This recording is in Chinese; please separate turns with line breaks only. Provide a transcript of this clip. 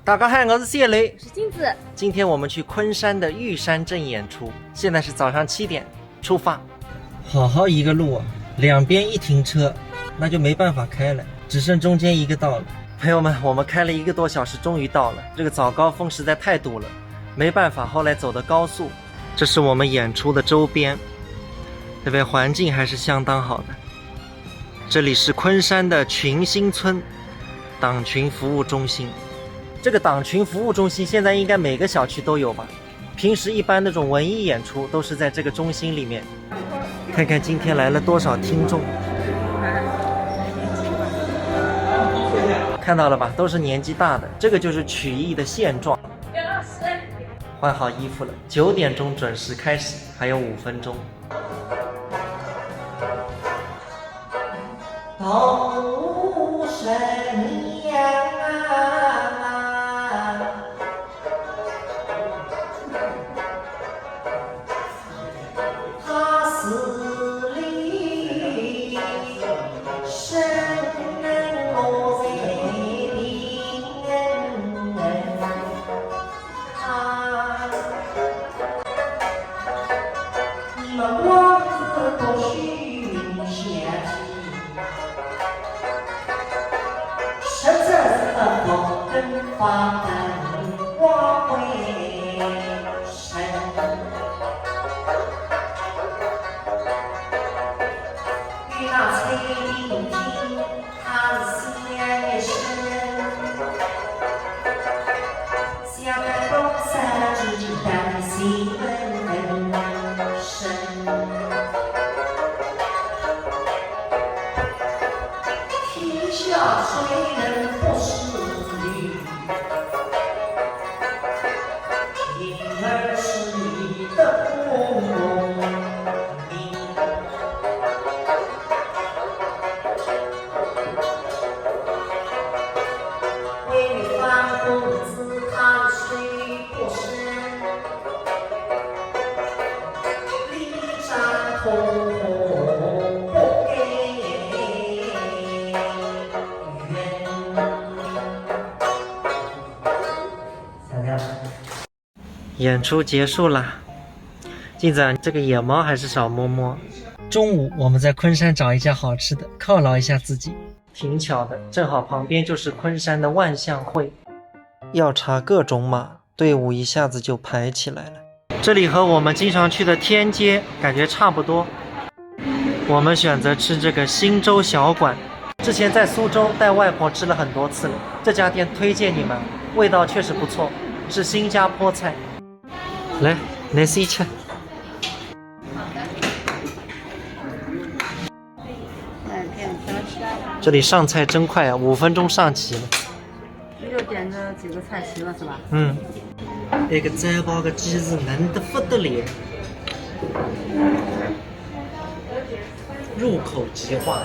大家好，我是谢雷，
我是金子。
今天我们去昆山的玉山镇演出，现在是早上7点出发。好好一个路啊，两边一停车，那就没办法开了，只剩中间一个道了。朋友们，我们开了1个多小时，终于到了。这个早高峰实在太堵了，没办法，后来走的高速。这是我们演出的周边，这边环境还是相当好的。这里是昆山的群星村党群服务中心。这个党群服务中心现在应该每个小区都有吧？平时一般那种文艺演出都是在这个中心里面。看看今天来了多少听众，看到了吧？都是年纪大的，这个就是曲艺的现状。换好衣服了，9点钟准时开始，还有5分钟。头神阳啊，他死里生我为定他，你们王子都虚下实在是不跟发灯光为神，与那崔丁丁他是先生，想来东山之间担心人生，天下谁人不是女？婴儿是你的公民，为你翻公子汗水不深，力战同不给缘。演出结束了，镜子，这个野猫还是少摸摸。中午我们在昆山找一家好吃的，犒劳一下自己。挺巧的，正好旁边就是昆山的万象汇。要查各种码，队伍一下子就排起来了。这里和我们经常去的天街感觉差不多。我们选择吃这个新洲小馆，之前在苏州带外婆吃了很多次了，这家店推荐你们，味道确实不错，是新加坡菜。来，来试一吃。这里上菜真快啊，5分钟上齐了。
你就点这几个菜齐了是吧？
嗯，那个摘包个鸡是嫩得不得了，入口即化。